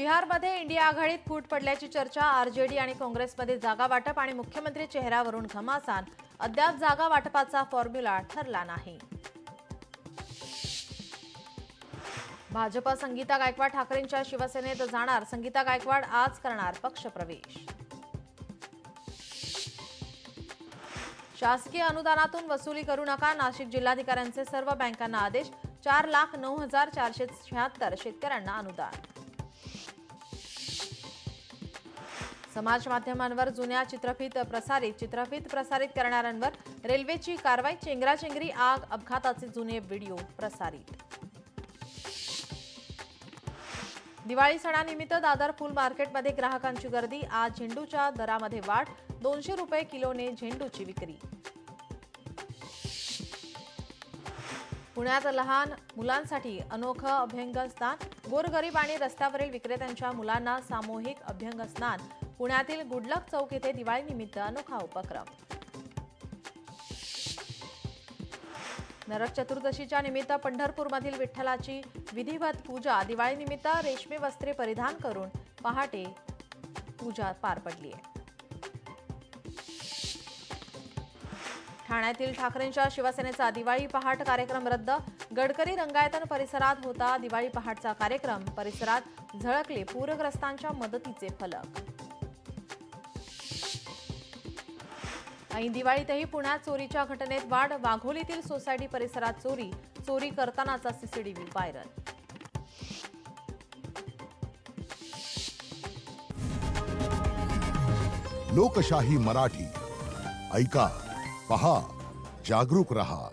बिहारमध्ये इंडिया आघाडीत फूट पडल्याची चर्चा, आरजेडी आणि काँग्रेसमध्ये जागा वाटप आणि मुख्यमंत्री चेहऱ्यावरून घमासान. अद्याप जागा वाटपाचा फॉर्म्युला ठरला नाही. भाजप संगीता गायकवाड ठाकरेंच्या शिवसेनेत जाणार. संगीता गायकवाड आज करणार पक्षप्रवेश. शासकीय अनुदानातून वसुली करू नका. नाशिक जिल्हाधिकाऱ्यांचे सर्व बँकांना आदेश. 4,09,476 शेतकऱ्यांना अनुदान. समाज माध्यमांवर जुन्या चित्रफित प्रसारित करणाऱ्यांवर रेल्वेची कारवाई. चेंगराचेंगरी, आग, अपघाताचे जुने व्हिडिओ प्रसारित. दिवाळी सणानिमित्त दादर फुल मार्केटमध्ये ग्राहकांची गर्दी. आज झेंडूच्या दरामध्ये वाढ. 200 रुपये किलोने झेंडूची विक्री. पुण्यात लहान मुलांसाठी अनोखं अभ्यंगस्नान. गोरगरीब आणि रस्त्यावरील विक्रेत्यांच्या मुलांना सामूहिक अभ्यंगस्नान. पुण्यातील गुडलक चौक येथे दिवाळीनिमित्त अनोखा उपक्रम. नरक चतुर्दशीच्या निमित्त पंढरपूरमधील विठ्ठलाची विधिवत पूजा. दिवाळीनिमित्त रेशमी वस्त्रे परिधान करून पहाटे पूजा पार पडली आहे. ठाण्यातील ठाकरेंच्या शिवसेनेचा दिवाळी पहाट कार्यक्रम रद्द. गडकरी रंगायतन परिसरात होता दिवाळी पहाटचा कार्यक्रम. परिसरात झळकले पूरग्रस्तांच्या मदतीचे फलक. ऐन दिवाळीतही पुण्यात चोरीच्या घटनेत वाढ. वाघोलीतील सोसायटी परिसरात चोरी करतानाचा सीसीटीव्ही व्हायरल. लोकशाही मराठी ऐका, पहा, जागरूक रहा.